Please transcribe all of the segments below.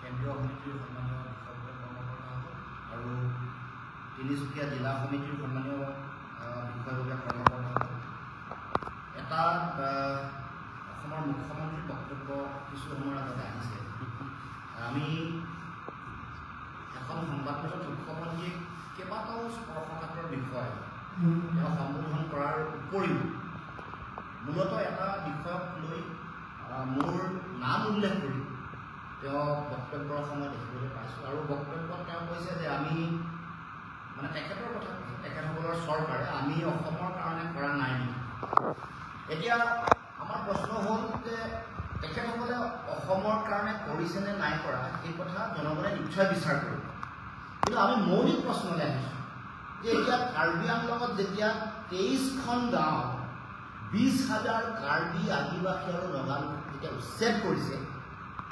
কেন্দ্ৰীয় সমিতিৰ সন্মানীয় বিষয়ববীয়া কৰ্মকৰ্তা আৰু তিনিচুকীয়া জিলা সমিতিৰ সন্মানীয় বিষয়ববীয়া কৰ্মকৰ্তা এটা অসমৰ মুখ্যমন্ত্ৰীৰ বক্তব্য কিছু সময়ৰ আগতে আহিছে। আমি এখন সংবাদপত্ৰত মুখ্যমন্ত্ৰীক কেইবাটাও স্পৰ্শকাতৰ বিষয় তেওঁ সম্বোধন কৰাৰ উপৰিও মূলতঃ এটা বিষয়ক লৈ মোৰ নাম উল্লেখ কৰি তেওঁ বক্তব্যৰ সময় দেখিবলৈ পাইছোঁ আৰু বক্তব্যত তেওঁ কৈছে যে আমি মানে তেখেতৰ কথা কৈছে তেখেতসকলৰ চৰকাৰে আমি অসমৰ কাৰণে কৰা নাই নেকি। এতিয়া আমাৰ প্ৰশ্ন হ'ল যে তেখেতসকলে অসমৰ কাৰণে কৰিছে নে নাই কৰা এই কথা জনগণে নিশ্চয় বিচাৰ কৰিব। কিন্তু আমি মৌলিক প্ৰশ্নলৈ আহিছোঁ যে এতিয়া কাৰ্বি আংলঙত যেতিয়া 23খন গাঁও 20,000 কাৰ্বি আদিবাসী আৰু নগালোক যেতিয়া উচ্ছেদ কৰিছে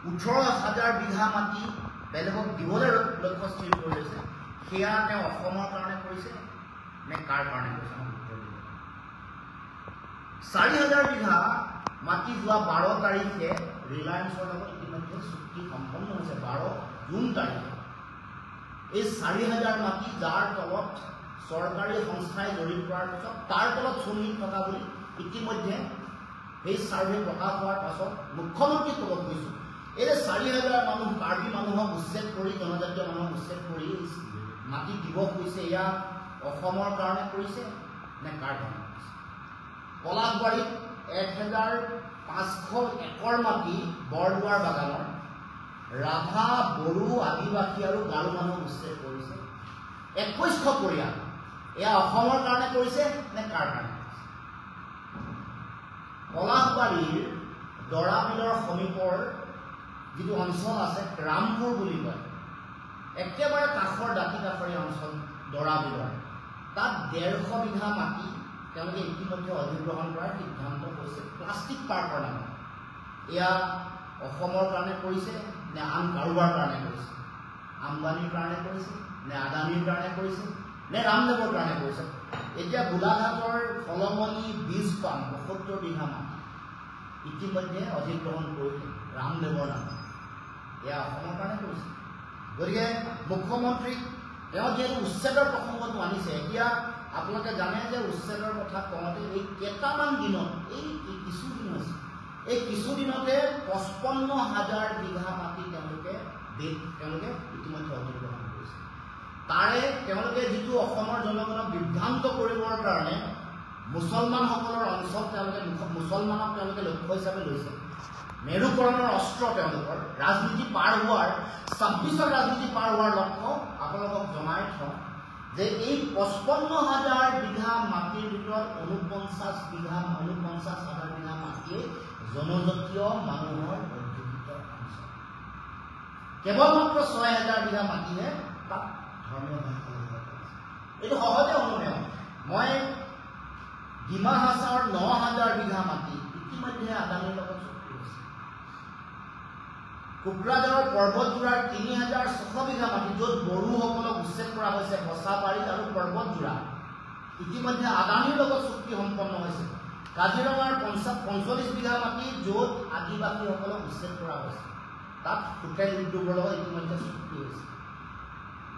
18,000 বিঘা মাটি বেলেগক দিবলৈ লক্ষ্য স্থিৰ কৰি লৈছে, সেয়া তেওঁ অসমৰ কাৰণে কৰিছে নে কাৰ কাৰণে কৰিছে? 4,000 বিঘা মাটি যোৱা 12 তাৰিখে ৰিলায়েন্সৰ লগত ইতিমধ্যে চুক্তি সম্পন্ন হৈছে। 12 জুন তাৰিখে এই 4,000 মাটি যাৰ তলত চৰকাৰী সংস্থাই জৰীপ কৰাৰ পিছত তাৰ তলত শ্ৰমিক থকা বুলি ইতিমধ্যে সেই ছাৰ্ভে প্ৰকাশ হোৱাৰ পাছত মুখ্যমন্ত্ৰীক ক'ব কৈছোঁ এই যে 4,000 মানুহ কাৰ্বি মানুহক উচ্ছেদ কৰি জনজাতীয় মানুহক উচ্ছেদ কৰি মাটি দিব কৈছে, এয়া অসমৰ কাৰণে কৰিছে নে কাৰ কাৰণে কৰিছে? পলাশবাৰীত 1,500 একৰ মাটি বৰদুৱাৰ বাগানৰ ৰাভা, বড়ো, আদিবাসী আৰু গাৰো মানুহক উচ্ছেদ কৰিছে 2,100 পৰিয়াল, এয়া অসমৰ কাৰণে কৰিছে নে কাৰ কাৰণে? পলাশবাৰীৰ দৰাবিলৰ সমীপৰ যিটো অঞ্চল আছে ৰামপুৰ বুলি কয়, একেবাৰে কাষৰ দাঁতি কাষৰীয়া অঞ্চল দৰাবিলৰ, তাত 150 বিঘা মাটি তেওঁলোকে ইতিমধ্যে অধিগ্ৰহণ কৰাৰ সিদ্ধান্ত হৈছে প্লাষ্টিক পাৰ্কৰ নামত। এয়া অসমৰ কাৰণে কৰিছে নে আন কাৰোবাৰ কাৰণে কৰিছে? আম্বানীৰ কাৰণে কৰিছে নে আদানীৰ কাৰণে কৰিছে নে ৰামদেৱৰ কাৰণে কৰিছে? এতিয়া গোলাঘাটৰ ফলমনি বীজ পাম 72 বিঘা মাটি ইতিমধ্যে অধিগ্ৰহণ কৰিলে ৰামদেৱৰ নামত, এয়া অসমৰ কাৰণে কৰিছে। গতিকে মুখ্যমন্ত্ৰীক তেওঁ যিহেতু উচ্ছেদৰ প্ৰসংগটো আনিছে, এতিয়া আপোনালোকে জানে যে উচ্ছেদৰ কথা কওঁতে এই কেইটামান দিনত এই কিছুদিন হৈছে, এই কিছুদিনতে 55,000 বিঘা মাটি তেওঁলোকে ইতিমধ্যে অধিগ্ৰহণ কৰিছে। তাৰে তেওঁলোকে যিটো অসমৰ জনগণক বিভ্ৰান্ত কৰিবৰ কাৰণে মুছলমানসকলৰ অঞ্চল তেওঁলোকে মুছলমানক তেওঁলোকে লক্ষ্য হিচাপে লৈছে, মেৰুকৰণৰ অস্ত্ৰ তেওঁলোকৰ ৰাজনীতি পাৰ হোৱাৰ 26ৰ ৰাজনীতি পাৰ হোৱাৰ লক্ষ্য আপোনালোকক জনাই থওঁ যে এই 55,000 বিঘা মাটিৰ ভিতৰত 49,000 বিঘা মাটিয়ে জনজাতীয় মানুহৰ অধ্যুষিত অঞ্চল। কেৱলমাত্ৰ 6,000 বিঘা মাটিহে তাত ধৰ্মীয় ভাষা। এইটো সহজে অনুমেয়। মই ডিমা হাছাওৰ 9,000 বিঘা মাটি ইতিমধ্যে আদানীৰ লগত চুক্তি হৈছে। কোকৰাঝাৰৰ পৰ্বতজোৰাৰ 3,600 বিঘা মাটি য'ত বড়োসকলক উচ্ছেদ কৰা হৈছে বছাবাৰী আৰু পৰ্বতজোৰা ইতিমধ্যে আদানীৰ লগত চুক্তি সম্পন্ন হৈছে। কাজিৰঙাৰ 45 বিঘা মাটি য'ত আদিবাসীসকলক উচ্ছেদ কৰা হৈছে, তাত হোটেল উদ্যোগৰ লগত ইতিমধ্যে চুক্তি হৈছে।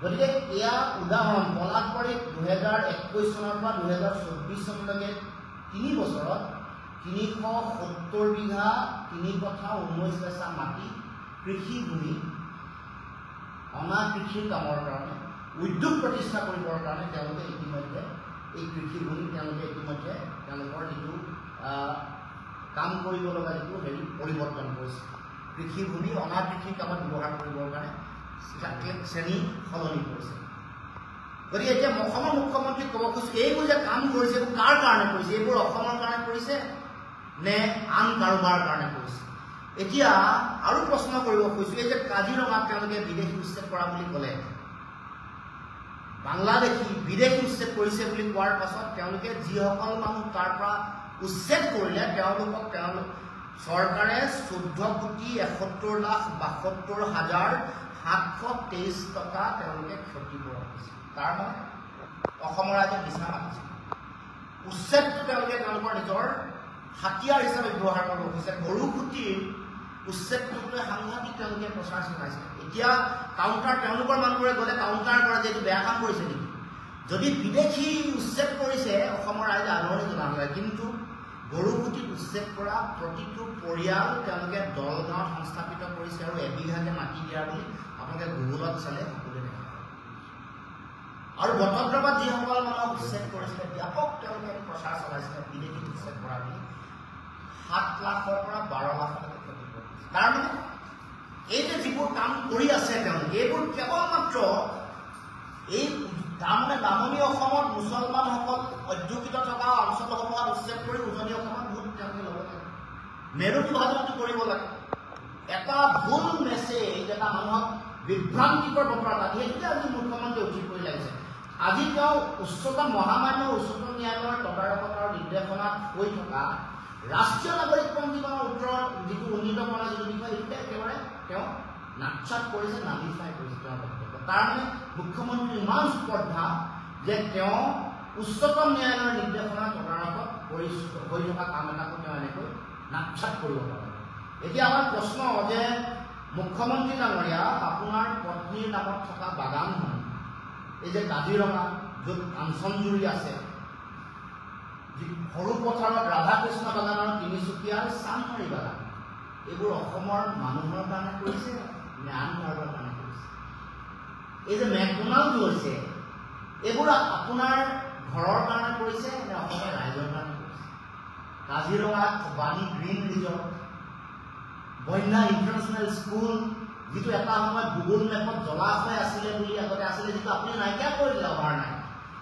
গতিকে এয়া উদাহৰণ। পলাশবাৰীত 2021 চনৰ পৰা 2024 চনলৈকে 3 বছৰত 370 বিঘা 3 কঠা 19 বেচা মাটি কৃষি ভূমি অনা কৃষিৰ কামৰ কাৰণে উদ্যোগ প্ৰতিষ্ঠা কৰিবৰ কাৰণে তেওঁলোকে ইতিমধ্যে এই কৃষি ভূমি ইতিমধ্যে তেওঁলোকৰ যিটো কাম কৰিব লগা যিটো পৰিৱৰ্তন কৰিছে, কৃষি ভূমি অনা কৃষিৰ কামত ব্যৱহাৰ কৰিবৰ কাৰণে শ্ৰেণী সলনি কৰিছে। গতিকে এতিয়া অসমৰ মুখ্যমন্ত্ৰীক ক'ব খুজিছোঁ এইবোৰ যে কাম কৰিছে এইবোৰ কাৰ কাৰণে কৰিছে? এইবোৰ অসমৰ কাৰণে কৰিছে নে আন কাৰোবাৰ কাৰণে কৰিছে? এতিয়া আৰু প্ৰশ্ন কৰিব খুজিছোঁ, এই যে কাজিৰঙাত তেওঁলোকে বিদেশী উচ্ছেদ কৰা বুলি ক'লে, বাংলাদেশী বিদেশী উচ্ছেদ কৰিছে বুলি কোৱাৰ পাছত তেওঁলোকে যিসকল মানুহ তাৰ পৰা উচ্ছেদ কৰিলে তেওঁলোকক চৰকাৰে 14,71,72,723 টকা তেওঁলোকে ক্ষতিপূৰণ দিছে। তাৰ মানে অসমৰ ৰাইজে বিচাৰ মাতিছে। উচ্ছেদটো তেওঁলোকৰ নিজৰ হাতিয়াৰ হিচাপে ব্যৱহাৰ কৰিব খুজিছে। গৰু খুঁটিৰ উচ্ছেদটোক লৈ সাংঘাতিক তেওঁলোকে প্ৰচাৰ চলাইছে। এতিয়া কাউণ্টাৰ তেওঁলোকৰ মানুহবোৰে গ'লে কাউণ্টাৰ কৰে যে এইটো বেয়া কাম কৰিছে নেকি। যদি বিদেশী উচ্ছেদ কৰিছে অসমৰ ৰাইজে আদৰণি জনাব লাগে, কিন্তু গৰুকুটিত উচ্ছেদ কৰা প্ৰতিটো পৰিয়াল তেওঁলোকে দলগাঁৱত সংস্থাপিত কৰিছে আৰু এবিঘাকে মাটি দিয়া বুলি আপোনালোকে গুগলত চালে সকলোৱে দেখা পাব। আৰু বটদ্ৰৱাত যিসকল মানুহক উচ্ছেদ কৰিছিলে ব্যাপক তেওঁলোকে প্ৰচাৰ চলাইছিলে বিদেশী উচ্ছেদ কৰা বুলি 7 লাখৰ পৰা 12 লাখলৈকে ক্ষতি কৰিছে। তাৰমানে এই যে যিবোৰ কাম কৰি আছে তেওঁলোকে এইবোৰ কেৱল মাত্ৰ এই তাৰমানে নামনি অসমত মুছলমানসকল অধ্যুষিত থকা অঞ্চলসমূহত উচ্ছেদ কৰি উজনি অসমত ভোট তেওঁলোকে ল'ব লাগে, মেৰু বিভাজনটো কৰিব লাগে। এটা ভুল মেছেজ এটা মানুহক বিভ্ৰান্তিকৰ বতৰা এটা সেইটোতে আজি মুখ্যমন্ত্ৰী উঠি পৰি লাগিছে। আজি তেওঁ মহামান্য উচ্চতম ন্যায়ালয়ৰ তদাৰকত আৰু নিৰ্দেশনাত হৈ থকা ৰাষ্ট্ৰীয় নাগৰিক পঞ্জীকৰণৰ উত্তৰৰ যিটো উন্নীতকৰণৰ যিটো বিষয় সেইটোতে একেবাৰে তেওঁ নাকচাত কৰিছে, নালিফাই কৰিছে তেওঁৰ বক্তব্য। তাৰমানে মুখ্যমন্ত্ৰীৰ ইমান স্পৰ্ধা যে তেওঁ উচ্চতম ন্যায়ালয়ৰ নিৰ্দেশনাৰ তদাৰকত হৈ থকা কাম এটাকো তেওঁ এনেকৈ নাকচাত কৰিব পাৰে। এতিয়া আমাৰ প্ৰশ্ন যে মুখ্যমন্ত্ৰী ডাঙৰীয়া আপোনাৰ পত্নীৰ নামত থকা বাগানখন এই যে কাজিৰঙা য'ত কাঞ্চনজুৰি আছে, সৰু পথাৰত ৰাধাকৃষ্ণ বাগান আৰু তিনিচুকীয়াৰ চানমাৰী বাগান, এইবোৰ অসমৰ মানুহৰ কাৰণে কৰিছে নে আন কাৰোবাৰ কাৰণে কৰিছে? এই যে মেকডোনাল্ড হৈছে এইবোৰ আপোনাৰ ঘৰৰ কাৰণে কৰিছে নে অসমৰ ৰাইজৰ কাৰণে কৰিছে? কাজিৰঙাত বাণী গ্ৰীণ ৰিজৰ্ট, বন্যা ইণ্টাৰনেশ্যনেল স্কুল, যিটো এটা সময়ত গুগল মেপত জলাশয় আছিলে বুলি আগতে আছিলে, যিটো আপুনি নাইকিয়া কৰি দিলে অভাৰ নাই।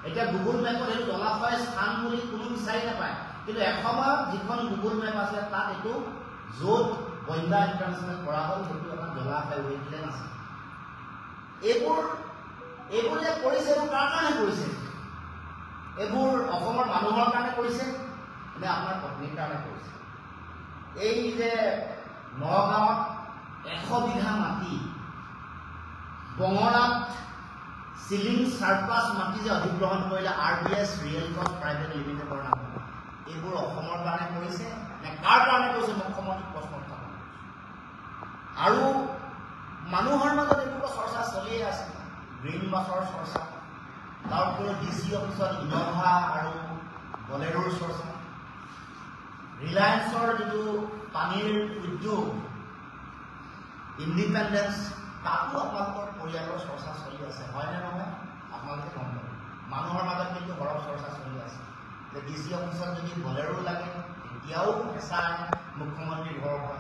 এতিয়া গুগল মেপত সেইটো জলাশয় স্থান বুলি কোনো বিচাৰি নাপায়, কিন্তু এসময়ত যিখন গুগল মেপ আছিলে তাত এইটো য'ত বন্যা ইণ্টাৰনেশ্যনেল কৰা হ'ল সেইটো এটা জলাশয় হৈ দিলে নাছিল। এইবোৰ যে কৰিছে এইবোৰ কাৰ কাৰণে কৰিছে? এইবোৰ অসমৰ মানুহৰ কাৰণে কৰিছে নে আপোনাৰ পত্নীৰ কাৰণে কৰিছে? এই যে নগাঁৱত 100 বিঘা মাটি, বঙৰাত চিলিং চাৰ্পাছ মাটি যে অধিগ্ৰহণ কৰিলে RBS ৰিয়েলকন প্ৰাইভেট লিমিটেডৰ নামত, এইবোৰ অসমৰ কাৰণে কৰিছে নে কাৰ কাৰণে কৰিছে? মুখ্যমন্ত্ৰীক প্ৰশ্ন উত্থাপন। আৰু মানুহৰ মাজত এইবোৰ চৰ্চা চলিয়ে আছে, গ্ৰীণ বাছৰ চৰ্চা, তাৰ উপৰিও DC অফিচত ইন'ভা আৰু বলেৰোৰ চৰ্চা, ৰিলায়েন্সৰ যিটো পানীৰ উদ্যোগ ইণ্ডিপেণ্ডেন্স, তাতো আপোনালোকৰ পৰিয়ালৰ চৰ্চা চলি আছে, হয়নে নহয়? আপোনালোকে গম পাব। মানুহৰ মাজত কিন্তু সৰহ চৰ্চা চলি আছে যে DC অফিচত যদি বলেৰো লাগে তেতিয়াও হেঁচা আহে মুখ্যমন্ত্ৰীৰ ঘৰৰ পৰা,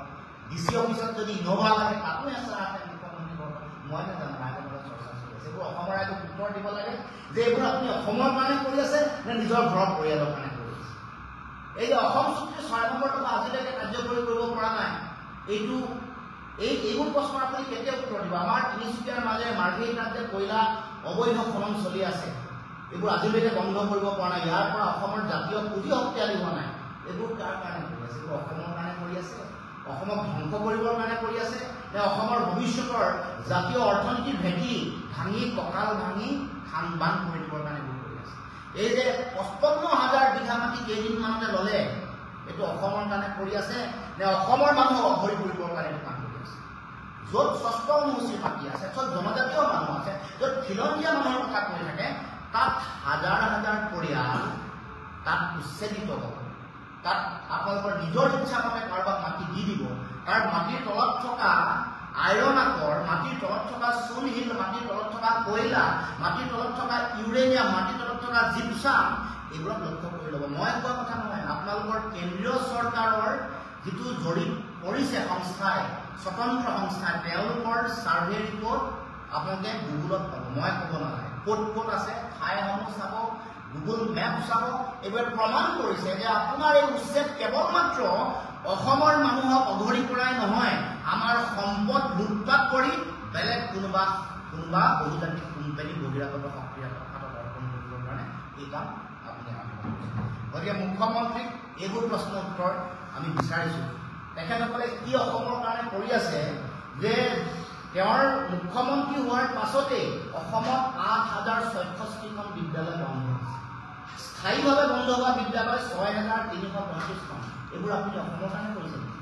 DC অফিচত যদি ইন'ভা লাগে তাতো হেঁচা আহে মুখ্যমন্ত্ৰীৰ ঘৰৰ পৰা। মই নাজানো, ৰাইজৰ মাজত চৰ্চা চলি আছে। এইবোৰ অসমৰ ৰাইজক উত্তৰ দিব লাগে যে এইবোৰ আপুনি অসমৰ কাৰণে কৰি আছে নে নিজৰ ঘৰৰ পৰিয়ালৰ কাৰণে কৰি আছে? এই যে অসম চুক্তিৰ 6 নম্বৰ টকা আজিলৈকে কাৰ্যকৰী কৰিব পৰা নাই, এইবোৰ প্ৰশ্ন আপুনি কেতিয়া উত্তৰ দিব? আমাৰ তিনিচুকীয়াৰ মাজেৰে মাৰ্ঘেৰিটাত যে কয়লা অবৈধ খনন চলি আছে, এইবোৰ আজিলৈকে বন্ধ কৰিব পৰা নাই, ইয়াৰ পৰা অসমৰ জাতীয় পুঁজি শক্তিশালী হোৱা নাই। এইবোৰ কাৰ কাৰণে কৰি আছে? এইবোৰ অসমৰ কাৰণে কৰি আছে, অসমক ধ্বংস কৰিবৰ কাৰণে কৰি আছে নে অসমৰ ভৱিষ্যতৰ জাতীয় অৰ্থনীতিৰ ভেটি ভাঙি কঁকাল ভাঙি খান বান কৰি দিবৰ কাৰণে এইবোৰ কৰি আছে? এই যে 55,000 বিঘা মাটি কেইদিনমানতে ল'লে, এইটো অসমৰ কাৰণে কৰি আছে নে অসমৰ মানুহক অঘৰী কৰিবৰ কাৰণে এইটো কাম কৰি আছে? য'ত ষষ্ঠ অনুসূচীৰ মাটি আছে, য'ত জনজাতীয় মানুহ আছে, য'ত খিলঞ্জীয়া মানুহৰ কথা কৈ থাকে, তাত হাজাৰ হাজাৰ পৰিয়াল তাত উচ্ছেদিত হ'ব। তাত আপোনালোকৰ নিজৰ ইচ্ছা মতে কাৰোবাক মাটি দি দিব, কাৰণ মাটিৰ তলত থকা আইৰণ আকৰ, মাটিৰ তলত থকা চূণশিল, মাটিৰ তলত থকা কয়লা, মাটিৰ তলত থকা ইউৰেনিয়াম, মাটিৰ তলত থকা জিপছাম, এইবোৰক লক্ষ্য কৰি ল'ব। মই কোৱা কথা নহয়, আপোনালোকৰ কেন্দ্ৰীয় চৰকাৰৰ যিটো জৰীপ কৰিছে সংস্থাই, স্বতন্ত্ৰ সংস্থাই, তেওঁলোকৰ ছাৰ্ভে ৰিপৰ্ট আপোনালোকে গুগলত পাব, মই ক'ব নালাগে। ক'ত আছে ঠাইসমূহ চাব, গুগল মেপ চাব, এইবোৰে প্ৰমাণ কৰিছে যে আপোনাৰ এই উচ্ছেদ কেৱল মাত্ৰ অসমৰ মানুহক অঘৰী কৰাই নহয়, আমাৰ সম্পদ লুটপাট কৰি বেলেগ কোনোবা বহুজাতিক কোম্পানী বহিৰাগত শক্তিৰ হাতত অৰ্পণ কৰিবৰ কাৰণে এই কাম আপুনি আৰম্ভ কৰিছে। গতিকে মুখ্যমন্ত্ৰীক এইবোৰ প্ৰশ্নৰ উত্তৰ আমি বিচাৰিছোঁ। তেখেতসকলে কি অসমৰ কাৰণে কৰি আছে যে তেওঁৰ মুখ্যমন্ত্ৰী হোৱাৰ পাছতেই অসমত 8,064খন বিদ্যালয় বন্ধ হৈছে, স্থায়ীভাৱে বন্ধ হোৱা বিদ্যালয় 6,335খন। এইবোৰ আপুনি অসমৰ কাৰণে কৰিছে নেকি?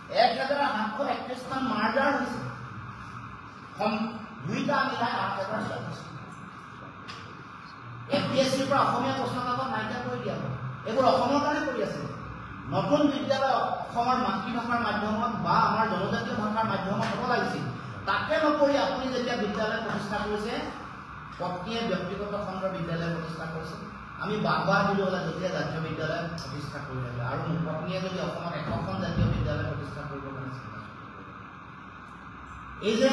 1731টা মাৰ্ডাৰ হৈছে, দুইটা মিলাই 8,000। APSCৰ পৰা অসমীয়া প্ৰশ্নকাকত নাইকিয়া কৰি দিয়া হ'ল। এইবোৰ অসমৰ কাৰণে কৰি আছে। নতুন বিদ্যালয় অসমৰ মাতৃভাষাৰ মাধ্যমত বা আমাৰ জনজাতীয় ভাষাৰ মাধ্যমত হ'ব লাগিছিল। তাকে নকৰি আপুনি যেতিয়া বিদ্যালয় প্ৰতিষ্ঠা কৰিছে, পত্নীয়ে ব্যক্তিগত খণ্ডৰ বিদ্যালয় প্ৰতিষ্ঠা কৰিছে। আমি বাহবাহ দিলো হ'লে যেতিয়া জাতীয় বিদ্যালয় প্ৰতিষ্ঠা কৰিলে, আৰু পত্নীয়ে যদি অসমত 100খন জাতীয় বিদ্যালয় প্ৰতিষ্ঠা কৰিব পাৰে, এই যে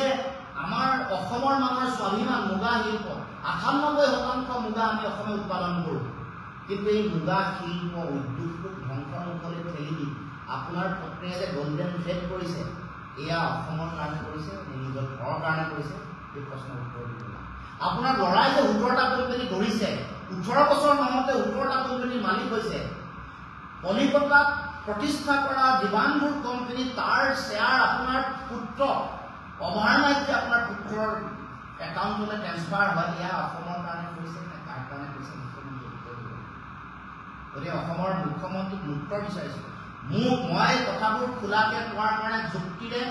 আমাৰ অসমৰ মানুহৰ স্বাভিমান মুগা শিল্প, 98% মুগা আমি অসমে উৎপাদন কৰোঁ, কিন্তু এই মুগা শিল্প উদ্যোগটোক ধ্বংসৰ মুখলৈ ঠেলি দি আপোনাৰ পত্নীয়ে যে গল্ডেন থ্ৰেড কৰিছে, এয়া অসমৰ কাৰণে কৰিছে নে নিজৰ ঘৰৰ কাৰণে কৰিছে, এই প্ৰশ্নৰ উত্তৰ দিব। আপোনাৰ ল'ৰাই যে 17টা কোম্পানী গঢ়িছে, 18 বছৰ মাহতে 18টা কোম্পানীৰ মালিক হৈছে, কলিকতাত প্ৰতিষ্ঠা কৰা যিমানবোৰ কোম্পানী তাৰ শ্বেয়াৰ আপোনাৰ পুত্ৰ অভাৰনাইট আপোনাৰ পুত্ৰৰ একাউণ্টলৈ ট্ৰেন্সফাৰ হয়, এয়া অসমৰ কাৰণে কৰিছে নে কাৰ কাৰণে কৰিছে, মুখ্যমন্ত্ৰী উত্তৰ দিব। গতিকে অসমৰ মুখ্যমন্ত্ৰীক উত্তৰ বিচাৰিছোঁ। মই কথাবোৰ খোলাকে কোৱাৰ কাৰণে, যুক্তিৰে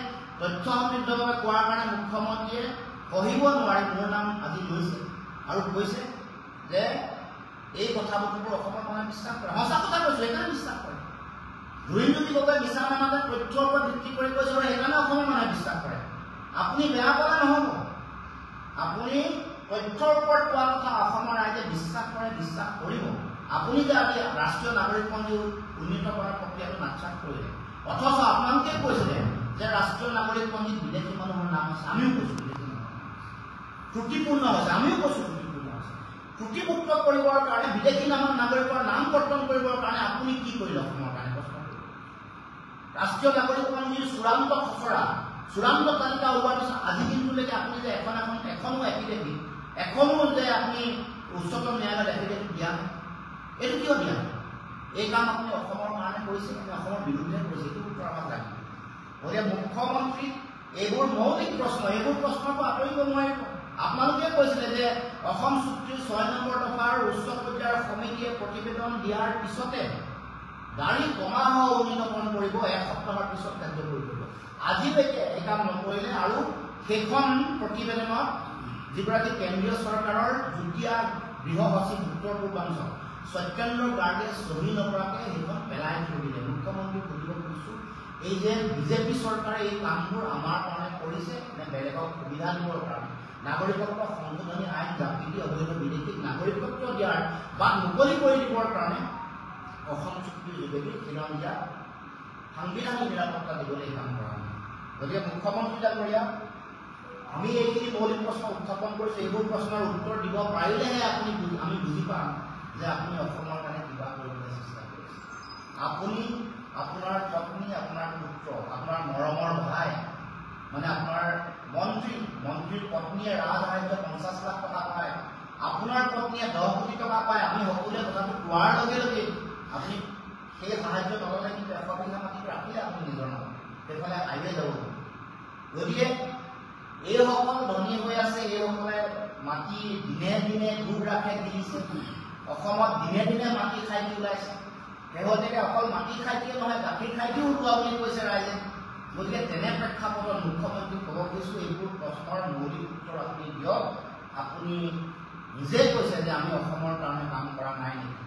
তথ্য সমৃদ্ধভাৱে কোৱাৰ কাৰণে মুখ্যমন্ত্ৰীয়ে কহিব নোৱাৰি মোৰ নাম আজি লৈছে আৰু কৈছে যে এই কথাবোৰ অসমৰ মানুহে বিশ্বাস কৰে। সঁচা কথা কৈছোঁ, সেইকাৰণে বিশ্বাস কৰে। ধুৰিণজ্যোতি গগৈ মিছা নামাতে তথ্যৰ ওপৰত ভিত্তি কৰি কৈছে আৰু সেইকাৰণে অসমৰ মানুহে বিশ্বাস কৰে। আপুনি বেয়া পালে নহ'ব, আপুনি তথ্যৰ ওপৰত কোৱা কথা অসমৰ ৰাইজে বিশ্বাস কৰে, বিশ্বাস কৰিব। আপুনি যে আজি ৰাষ্ট্ৰীয় নাগৰিকপঞ্জী উন্নীত কৰাৰ প্ৰক্ৰিয়াটো নাকচাত কৰিলে, অথচ আপোনালোকে কৈছিলে যে ৰাষ্ট্ৰীয় নাগৰিকপঞ্জীত বিদেশী মানুহৰ নাম আছে, আমিও কৈছোঁ বিদেশী মানুহৰ নাম ত্ৰুটিপূৰ্ণ হৈছে, আমিও কৈছোঁ ত্ৰুটিপূৰ্ণ হৈছে। ত্ৰুটিমুক্ত কৰিবৰ কাৰণে, বিদেশী নাগৰিকৰ নাম কৰ্তন কৰিবৰ কাৰণে আপুনি কি কৰিলে অসমৰ কাৰণে প্ৰশ্ন কৰিব। ৰাষ্ট্ৰীয় নাগৰিকপঞ্জীৰ চূড়ান্ত খচৰা, চূড়ান্ত তালিকা ওলোৱাৰ পিছত আজি দিনটোলৈকে আপুনি যে এখনো এফিডেভিট, এখনো যে আপুনি উচ্চতম ন্যায়ালয়ত এফিডেভিট দিয়া নাই, এইটো কিয় দিয়া নাই? এই কাম আপুনি অসমৰ কাৰণে কৰিছে নে অসমৰ বিৰুদ্ধে কৰিছে, এইটো উত্তৰ আমাক লাগিব। গতিকে মুখ্যমন্ত্ৰী এইবোৰ মৌলিক প্ৰশ্ন, এইবোৰ প্ৰশ্নটো আঁতৰিব নোৱাৰিব। আপোনালোকে কৈছিলে যে অসম চুক্তিৰ 6 নম্বৰ দফাৰ উচ্চ পৰ্যায়ৰ সমিতিয়ে প্ৰতিবেদন দিয়াৰ পিছতে গাড়ী কমাহ উন্নীতকৰণ কৰিব, 1 সপ্তাহৰ পিছত কাৰ্যকৰী কৰিব। আজিলৈকে এই কাম নকৰিলে, আৰু সেইখন প্ৰতিবেদনত যিগৰাকী কেন্দ্ৰীয় চৰকাৰৰ যুটীয়া গৃহ সচিব উত্তৰ পূৰ্বাঞ্চল সত্যেন্দ্ৰ গাৰ্গে চহী নকৰাকে সেইখন পেলাই থৈ দিলে। মুখ্যমন্ত্ৰীক সুধিব খুজিছোঁ, এই যে বিজেপি চৰকাৰে এই কামবোৰ আমাৰ কাৰণে কৰিছে নে বেলেগক সুবিধা দিবৰ কাৰণে, নাগৰিকত্ব সংশোধনী আইন জাপি দি অবৈধ বিদেশীক নাগৰিকত্ব দিয়াৰ বা মুকলি কৰি দিবৰ কাৰণে অসম চুক্তিৰ যোগেদি খিলঞ্জীয়া সাংবিধানিক নিৰাপত্তা দিবলৈ কাম কৰা হয়। গতিকে মুখ্যমন্ত্ৰী ডাঙৰীয়া, আমি এইখিনি মৌলিক প্ৰশ্ন উত্থাপন কৰিছোঁ, এইবোৰ প্ৰশ্নৰ উত্তৰ দিব পাৰিলেহে আমি বুজি পাম যে আপুনি অসমৰ কাৰণে কিবা কৰিবলৈ চেষ্টা কৰিছে। আপুনি, আপোনাৰ পত্নী, আপোনাৰ পুত্ৰ, আপোনাৰ মৰমৰ ভাই, মানে আপোনাৰ মন্ত্ৰীৰ পত্নীয়ে ৰাজসাহায্য 50 লাখ টকা পায়, আপোনাৰ পত্নীয়ে 10 কোটি টকা পায়। আমি সকলোৱে কথাটো কোৱাৰ লগে লগে আপুনি সেই সাহায্য নল'লে কিন্তু 100 বিঘা মাটিটো ৰাখিলে আপুনি নিজৰ নামত, সেইফালে আইয়ে যাব। গতিকে এইসকল ধনী হৈ আছে, এইসকলে মাটি দিনে দিনে ডুব ৰাখে কিনিছে, অসমত দিনে দিনে মাটি খাইটি ওলাইছে। শেহতীয়াকৈ অকল মাটি খাইটিয়ে নহয়, গাখীৰ খাইটিও ওলোৱা বুলি কৈছে ৰাইজে। গতিকে তেনে প্ৰেক্ষাপটত মুখ্যমন্ত্ৰীক ক'ব খুজিছোঁ, এইবোৰ প্ৰশ্নৰ মৌলিক উত্তৰ আপুনি দিয়ক। আপুনি নিজে কৈছে যে আমি অসমৰ কাৰণে কাম কৰা নাই নেকি।